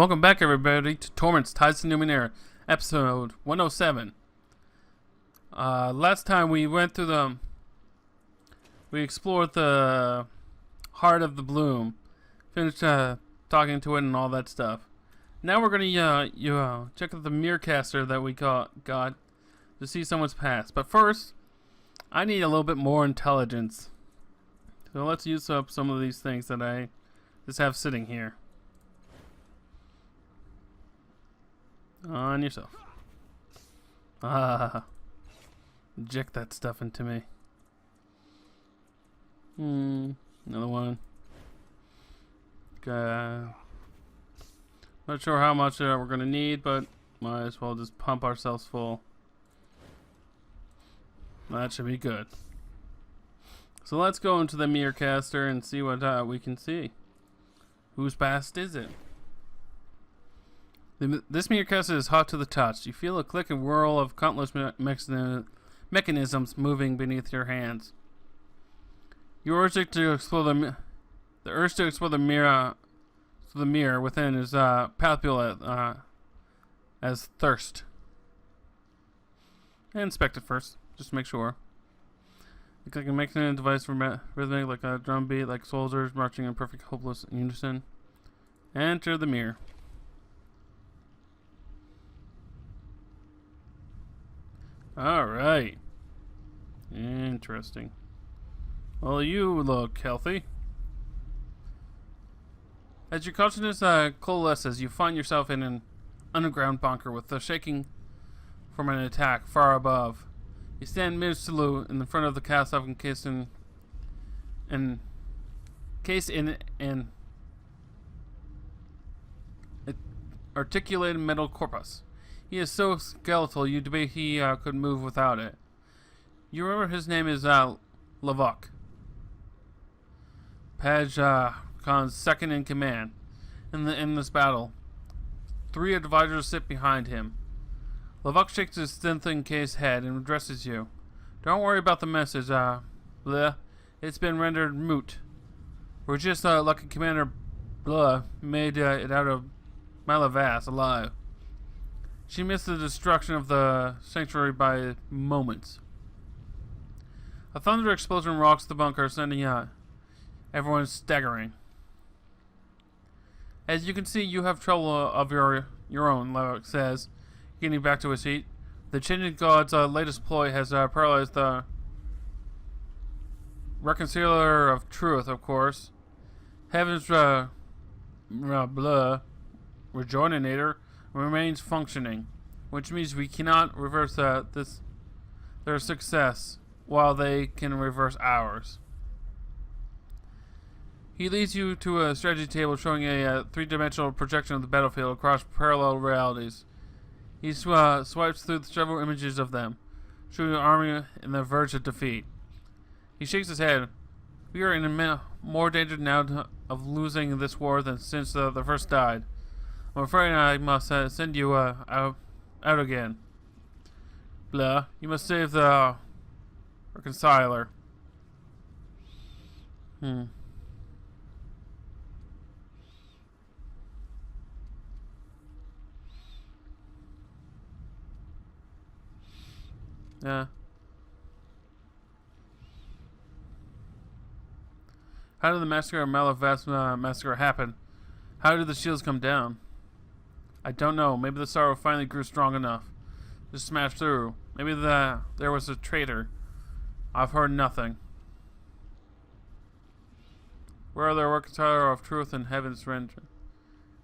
Welcome back, everybody, to Torment's Ties to Numenera, episode 107. Last time we went through we explored the heart of the bloom, finished talking to it and all that stuff. Now we're gonna check out the Mirrorcaster that we got to see someone's past. But first, I need a little bit more intelligence. So let's use up some of these things that I just have sitting here. On yourself. Inject that stuff into me. Another one. Not sure how much we're gonna need, but might as well just pump ourselves full. That should be good. So let's go into the Mirrorcaster and see what we can see. Whose past is it? This Mirrorcaster is hot to the touch. You feel a click and whirl of countless mechanisms moving beneath your hands. The urge to explore the mirror within is palpable as thirst. And inspect it first, just to make sure. It's like a mechanism device for rhythmic, like a drum beat, like soldiers marching in perfect, hopeless unison. Enter the mirror. Alright. Interesting. Well, you look healthy. As your consciousness coalesces, you find yourself in an underground bunker with the shaking from an attack far above. You stand mid-salute in the front of the castle encased in an articulated metal corpus. He is so skeletal you debate he could move without it. You remember his name is Lavok. Paj Khan's second in command in this battle. 3 advisors sit behind him. Lavok shakes his thin-case head and addresses you. Don't worry about the message, Bleh. It's been rendered moot. We're just lucky Commander Bleh made it out of Malavas alive. She missed the destruction of the sanctuary by moments. A thunder explosion rocks the bunker, sending everyone staggering. As you can see, you have trouble of your own, Lavok says, getting back to his seat. The changing god's latest ploy has paralyzed the reconciler of truth, of course. Heaven's rejoinator remains functioning, which means we cannot reverse their success while they can reverse ours. He leads you to a strategy table showing a 3-dimensional projection of the battlefield across parallel realities. He swipes through several images of them, showing an army in the verge of defeat. He shakes his head. We are in more danger now of losing this war than since the first died. I'm afraid I must send you out again. Blah. You must save the reconciler. Yeah. How did the massacre of Malavas massacre happen? How did the shields come down? I don't know. Maybe the sorrow finally grew strong enough to smash through. Maybe there was a traitor. I've heard nothing. Where are the reconciler of truth and heaven's vengeance?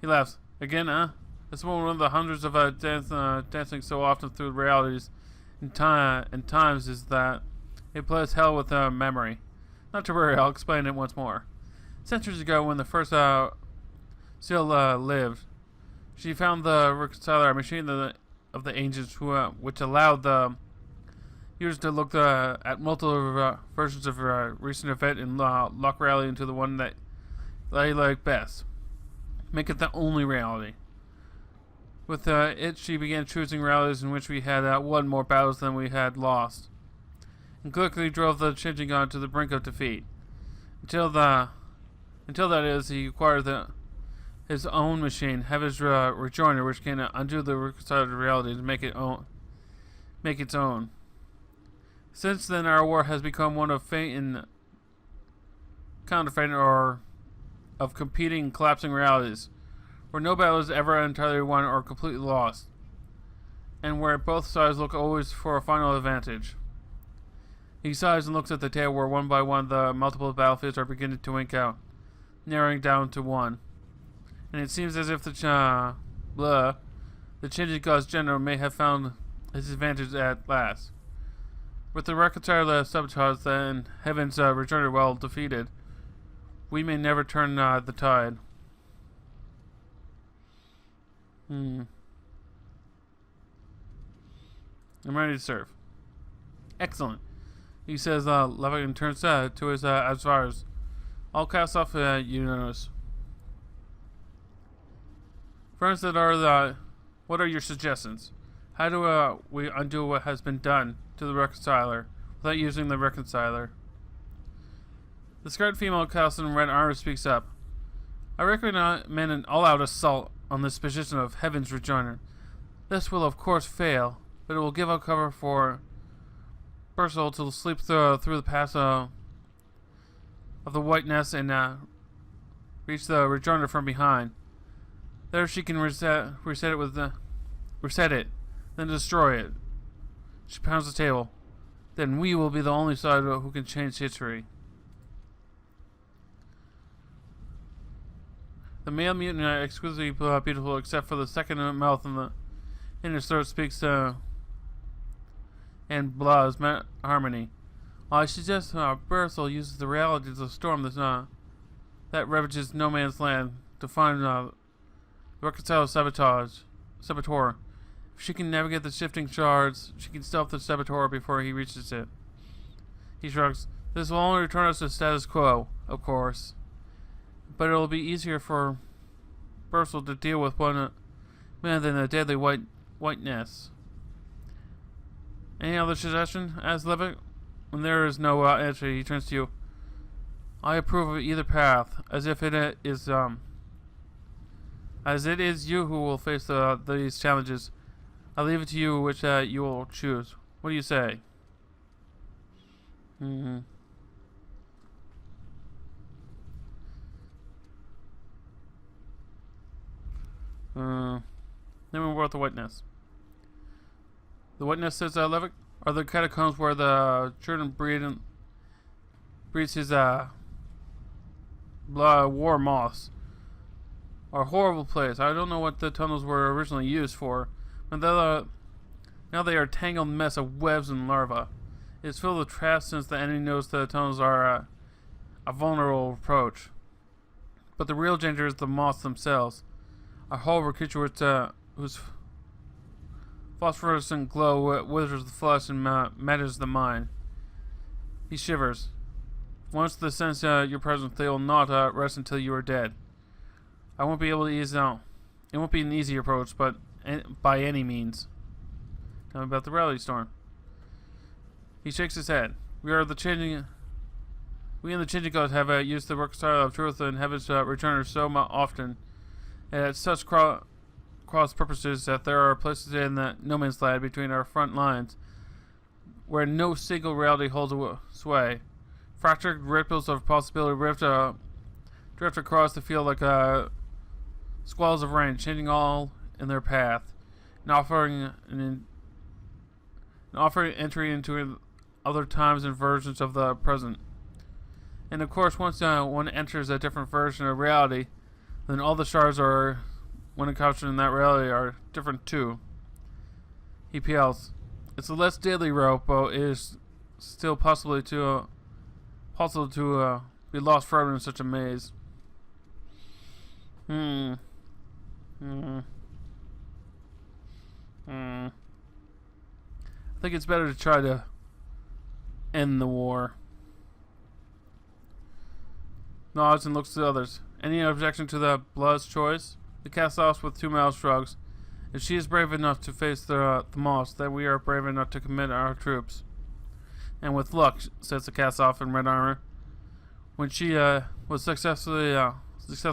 He laughs. Again, huh? It's one of the hundreds of dancing so often through realities and times is that it plays hell with memory. Not to worry, I'll explain it once more. Centuries ago, when the first Seal lived, she found the reconciler machine of the ancients, which allowed the users to look at multiple versions of a recent event and lock reality into the one that they like best. Make it the only reality. With it, she began choosing realities in which we had won more battles than we had lost, and quickly drove the changing god to the brink of defeat. Until that is, he acquired the his own machine, Heaven's Rejoinder, which can undo the reconciled reality to make its own. Since then, our war has become one of fate and counterfeit, or of competing, collapsing realities, where no battle is ever entirely won or completely lost, and where both sides look always for a final advantage. He sighs and looks at the table where one by one the multiple battlefields are beginning to wink out, narrowing down to one. And it seems as if the changing God's general may have found his advantage at last. With the reconciled sabotage and Heaven's Rejoinder well defeated, we may never turn the tide. I'm ready to serve. Excellent. He says, Levick, and turns to his advisors. I'll cast off unanimous. Friends that are what are your suggestions? How do we undo what has been done to the reconciler without using the reconciler? The scarred female cast in red armor speaks up. I recommend an all-out assault on this position of Heaven's Rejoinder. This will of course fail, but it will give out cover for Ursula to sleep through the pass of the whiteness and reach the Rejoinder from behind. There she can reset it, then destroy it. She pounds the table. Then we will be the only side who can change history. The male mutant are exquisitely beautiful, except for the second mouth in his throat speaks and blah's harmony. I suggest Berthel uses the reality of the storm that ravages no man's land to find the reconciled saboteur. If she can navigate the shifting shards, she can stealth the saboteur before he reaches it. He shrugs. This will only return us to status quo, of course. But it'll be easier for Berthel to deal with one man than a deadly whiteness. Any other suggestion? Asks Levick. When there is no answer, he turns to you. I approve of either path, as it is you who will face these challenges. I leave it to you which you will choose. What do you say? Then we work the witness. The witness says, Levick, are the catacombs where the children breeds his war moths. A horrible place. I don't know what the tunnels were originally used for, but now they are a tangled mess of webs and larvae. It is filled with traps since the enemy knows the tunnels are a vulnerable approach. But the real danger is the moths themselves. A horrible creature whose phosphorescent glow withers the flesh and matters the mind. He shivers. Once they sense your presence, they will not rest until you are dead. I won't be able to ease out. It won't be an easy approach, but by any means. Tell me about the rally storm. He shakes his head. We and the changing gods have used the reconciler of truth and Heaven's Rejoinder so often, and at such cross purposes that there are places in the no man's land between our front lines where no single reality holds sway. Fractured ripples of possibility drift across the field like squalls of rain, changing all in their path, and offering entry into other times and versions of the present. And of course, once one enters a different version of reality, then all the shards when encountered in that reality are different too. He yells. It's a less deadly rope, but it is still possible to be lost forever in such a maze. I think it's better to try to end the war. Nods and looks to the others. Any objection to the Blood's choice? The cast offs with 2 mild shrugs. If she is brave enough to face the moss, then we are brave enough to commit our troops. And with luck, says the cast off in red armor. When she was successful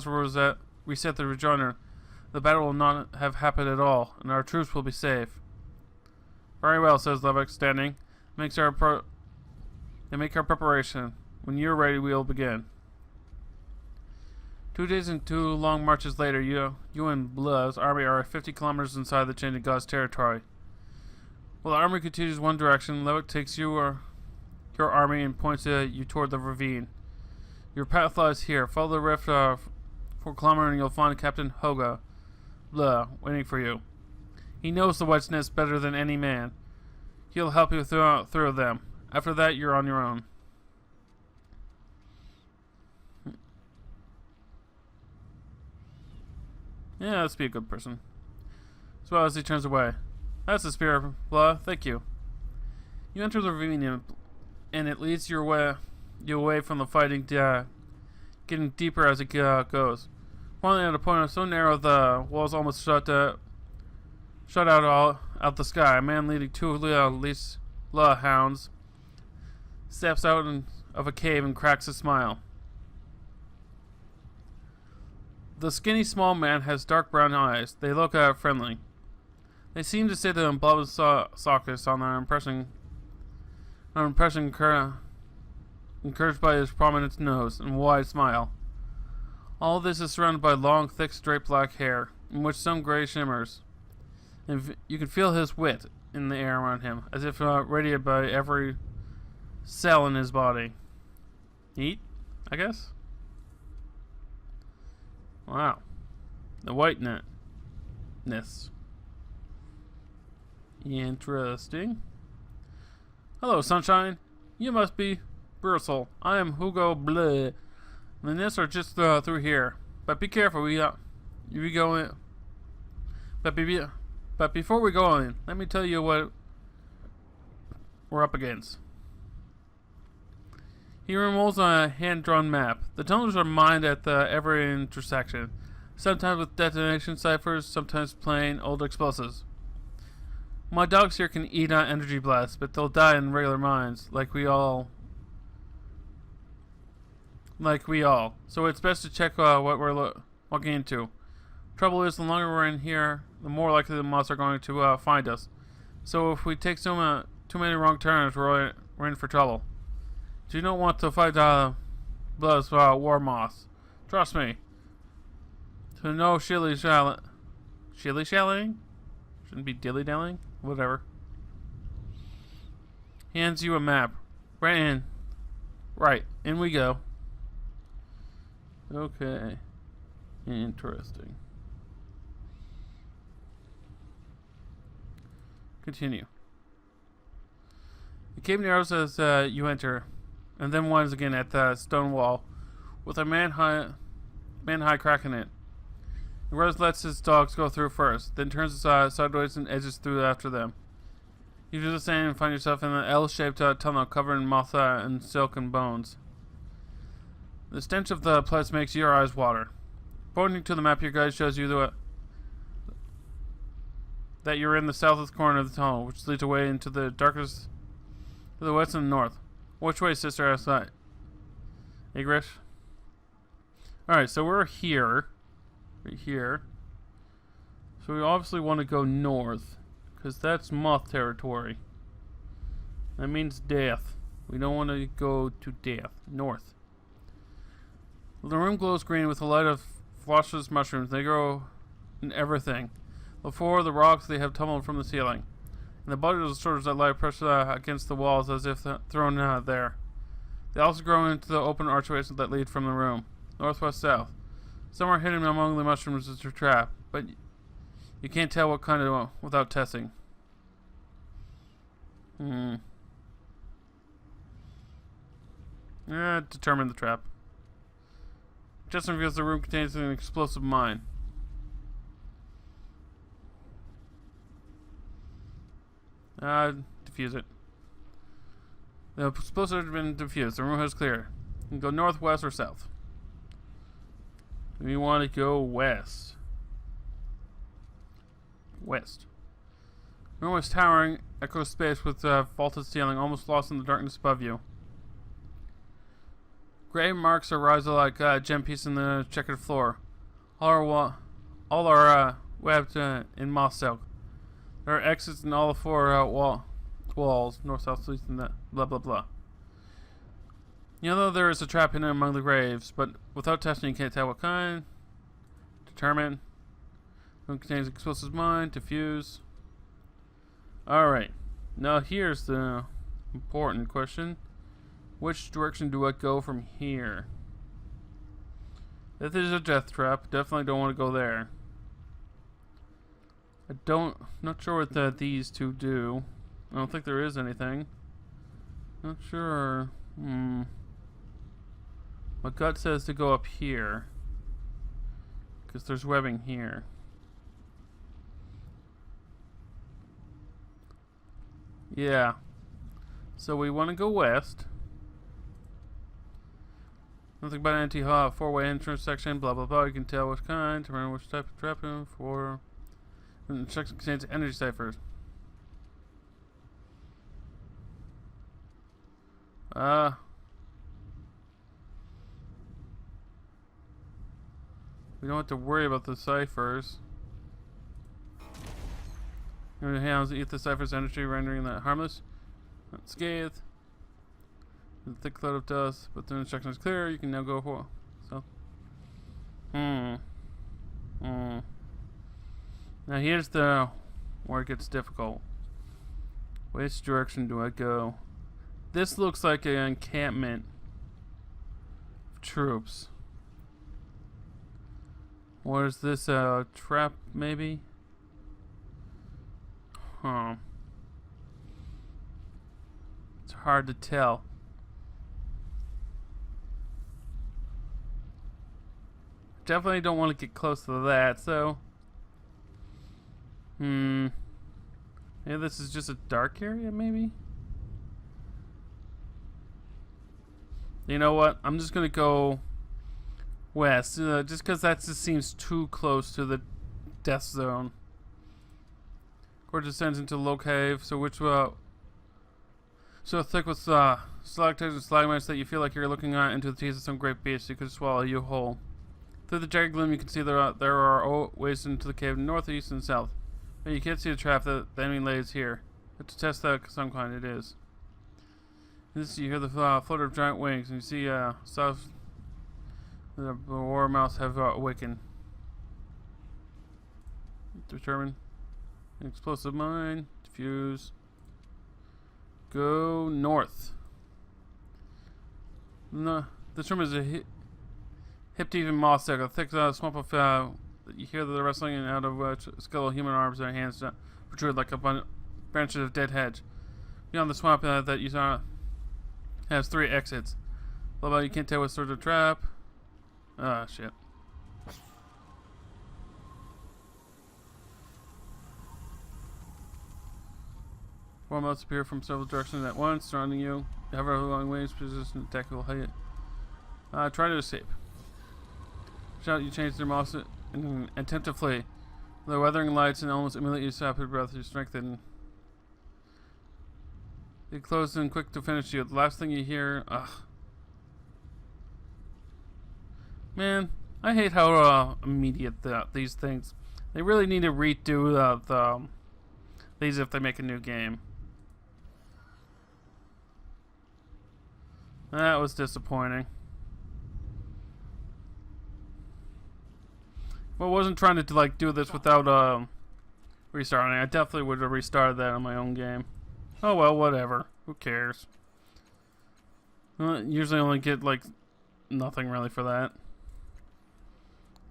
Rosette, reset the rejoinder, the battle will not have happened at all, and our troops will be safe. Very well, says Levick, standing. They make our preparation. When you're ready, we'll begin. 2 days and 2 long marches later, you and Bla's army are 50 kilometers inside the chain of God's territory. While the army continues one direction, Levick takes your army and points you toward the ravine. Your path lies here. Follow the rift for a kilometer and you'll find Captain Hoga, Blah, waiting for you. He knows the White's Nest better than any man. He'll help you through them. After that, you're on your own. Yeah, let's be a good person. As well as he turns away. That's the spirit, Blah. Thank you. You enter the ravine and it leads you away from the fighting, getting deeper as it goes. Finally, at a point so narrow the walls almost shut out the sky. A man leading 2 Leela hounds steps out of a cave and cracks a smile. The skinny small man has dark brown eyes. They look friendly. They seem to say to him Blood sockets on their impression encouraged by his prominent nose and wide smile. All this is surrounded by long, thick, straight black hair, in which some gray shimmers. And you can feel his wit in the air around him, as if radiated by every cell in his body. Neat, I guess? Wow. The whiteness. Interesting. Hello, sunshine. You must be Bursel. I am Hugo Bleu. The nests are just through here. But be careful, we go in. But before we go in, let me tell you what we're up against. He removes a hand-drawn map. The tunnels are mined at every intersection, sometimes with detonation ciphers, sometimes plain old explosives. My dogs here can eat energy blasts, but they'll die in regular mines, like we all. So it's best to check what we're walking into. Trouble is, the longer we're in here, the more likely the moths are going to find us. So if we take too many wrong turns, we're in for trouble. Do you don't want to fight Blood's war moths? Trust me. So no shilly-shallying? Shouldn't be dilly-dallying? Whatever. Hands you a map. Right, in we go. Okay. Interesting. Continue. The cave narrows as you enter, and then winds again at the stone wall, with a man-high crack in it. Rose lets his dogs go through first, then turns sideways and edges through after them. You do the same and find yourself in an L-shaped tunnel covered in moth and silk and bones. The stench of the place makes your eyes water. Pointing to the map, your guide shows you that you're in the southwest corner of the tunnel, which leads away into the darkness to the west and north. Which way, sister? Asked I. Igrish? Alright, so we're here. Right here. So we obviously want to go north, because that's moth territory. That means death. We don't want to go to death. North. The room glows green with the light of phosphorus mushrooms. They grow in everything. Before the rocks, they have tumbled from the ceiling. And the bodies of the soldiers that lie pressed against the walls as if thrown there. They also grow into the open archways that lead from the room. Northwest, south. Some are hidden among the mushrooms as a trap, but you can't tell what kind of without testing. Determine the trap. Just reveals the room contains an explosive mine. Defuse it. The explosive has been defused. The room is clear. You can go northwest or south. We want to go west. West. The room is towering, echoes space with a vaulted ceiling, almost lost in the darkness above you. Gray marks arise like gem pieces in the checkered floor. All are webbed in moss silk. There are exits in all the four walls, north, south, east, and that blah blah blah. You know there is a trap hidden among the graves, but without testing you can't tell what kind. Determine. One contains explosive mine, defuse. Alright. Now here's the important question. Which direction do I go from here? If there's a death trap, definitely don't want to go there. Not sure what these two do. I don't think there is anything. Not sure. My gut says to go up here. Because there's webbing here. Yeah. So we want to go west. Nothing but an anti-hot four-way entrance section, blah blah blah. You can tell which kind, determine which type of trap for. And the section contains energy ciphers. We don't have to worry about the ciphers. Your hands eat the ciphers energy, rendering that harmless, not scathed. The thick cloud of dust, but the instruction is clear. You can now go for so. Now here's the where it gets difficult. Which direction do I go? This looks like an encampment of troops. Or is this a trap, maybe? Huh. It's hard to tell. Definitely don't want to get close to that, so. Yeah, this is just a dark area, maybe? You know what? I'm just gonna go west, just because that just seems too close to the death zone. Court descends into a low cave, so thick with stalactites and stalagmites that you feel like you're looking out into the teeth of some great beast who could swallow you whole. Through the jagged gloom, you can see there are ways into the cave north, east, and south. But you can't see the trap that the enemy lays here. But to test that, some kind it is. This you hear the flutter of giant wings, and you see south. The war mouse have awakened. Determine. An explosive mine. Diffuse. Go north. No, this room is a hip deep in moss silk, a thick swamp of you hear the rustling and out of skeletal human arms and hands protrude like branches of dead hedge. Beyond the swamp that you saw has 3 exits. Although you can't tell what sort of trap. Ah, shit. Four motes appear from several directions at once, surrounding you. You hover along waves, position tactical height. Try to escape. Shout, you change their mouse and attempt to flee. The weathering lights and almost immediately stop your breath, you strengthen. They close in quick to finish you. The last thing you hear, man, I hate how immediate these things. They really need to redo these if they make a new game. That was disappointing. Well, I wasn't trying to like do this without restarting. I definitely would have restarted that on my own game. Oh well, whatever. Who cares? Usually only get like nothing really for that.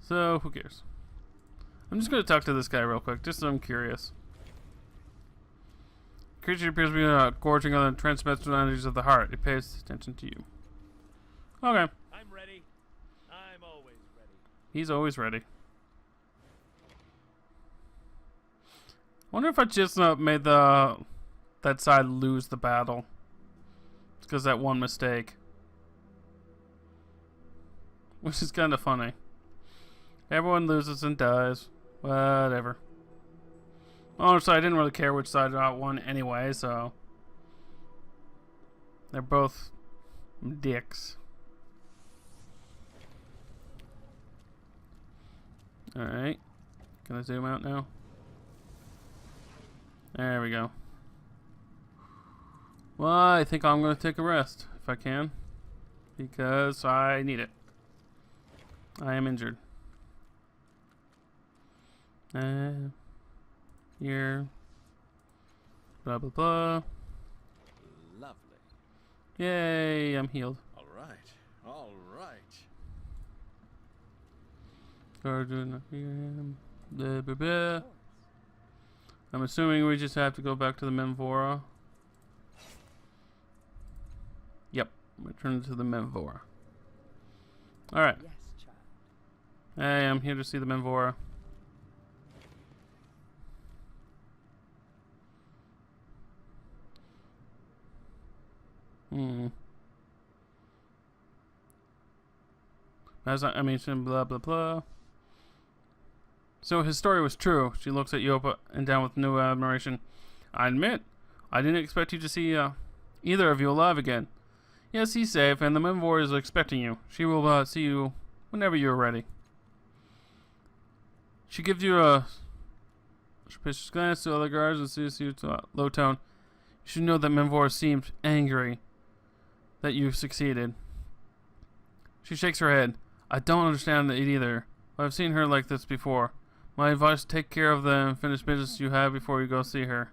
So who cares? I'm just gonna talk to this guy real quick, just so I'm curious. Creature appears to be gorging on the transmitted energies of the heart. It pays attention to you. Okay. I'm ready. I'm always ready. He's always ready. Wonder if I just made that side lose the battle. It's because that one mistake. Which is kind of funny. Everyone loses and dies. Whatever. Honestly, I didn't really care which side won anyway, so. They're both dicks. Alright. Can I zoom out now? There we go. Well, I think I'm going to take a rest, if I can. Because I need it. I am injured. Here. Blah, blah, blah. Lovely. Yay, I'm healed. All right. All right. Blah, blah, blah. I'm assuming we just have to go back to the Memvora. Yep, return to the Memvora. Alright. Yes, child. Hey, I'm here to see the Memvora. As I mentioned, blah blah blah. So his story was true. She looks at you up and down with new admiration. I admit, I didn't expect you to see either of you alive again. Yes, he's safe, and the Memvora is expecting you. She will see you whenever you're ready. She gives you a suspicious glance to other guards and sees you to a low tone. You should know that Memvora seemed angry that you succeeded. She shakes her head. I don't understand it either. I've seen her like this before. My advice, take care of the unfinished business you have before you go see her.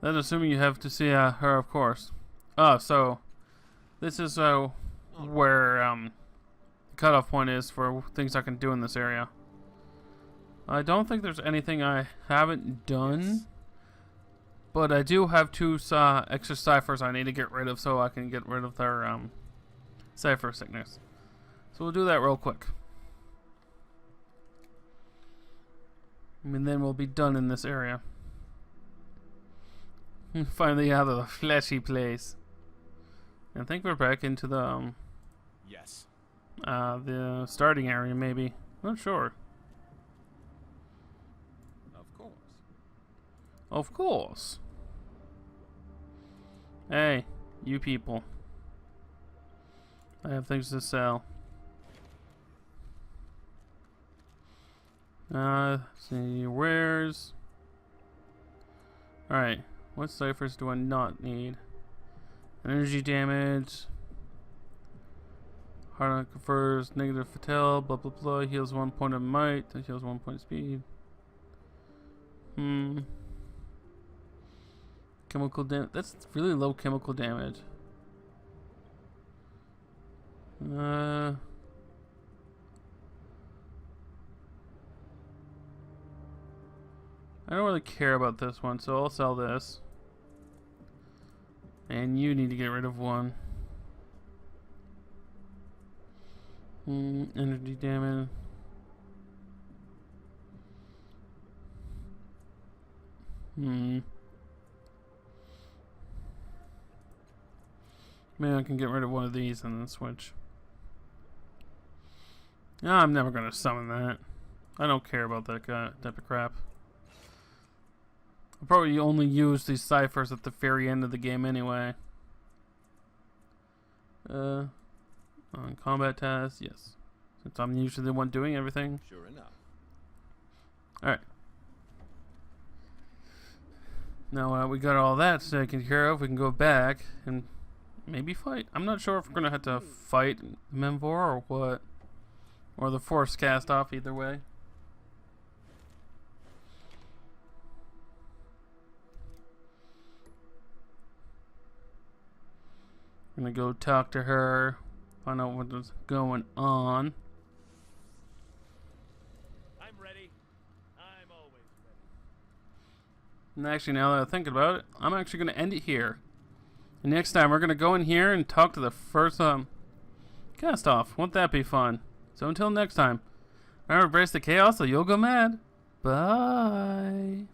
That's assuming you have to see her, of course. So this is where the cutoff point is for things I can do in this area. I don't think there's anything I haven't done, but I do have two extra ciphers I need to get rid of so I can get rid of their cipher sickness. So we'll do that real quick. And then we'll be done in this area. Finally out of the fleshy place. And I think we're back into the Yes. the starting area, maybe. Not sure. Of course. Of course. Hey, you people. I have things to sell. See wares. Alright, what ciphers do I not need? Energy damage. Hard on confers negative fatale, blah blah blah. Heals 1 point of might, heals 1 point of speed. Chemical damage. That's really low chemical damage. I don't really care about this one, so I'll sell this. And you need to get rid of one. Energy damage. Maybe I can get rid of one of these and then switch. No, I'm never gonna summon that. I don't care about that type of crap. I'll probably only use these ciphers at the very end of the game anyway. On combat tasks, yes. Since I'm usually the one doing everything. Sure enough. Alright. Now we got all that taken care of. We can go back and maybe fight. I'm not sure if we're going to have to fight Memvor or what. Or the force cast off, either way. I'm gonna go talk to her, find out what's going on. I'm ready. I'm always ready. And actually, now that I think about it, I'm actually gonna end it here. And next time, we're gonna go in here and talk to the first cast off. Won't that be fun? So until next time, remember, embrace the chaos or you'll go mad. Bye.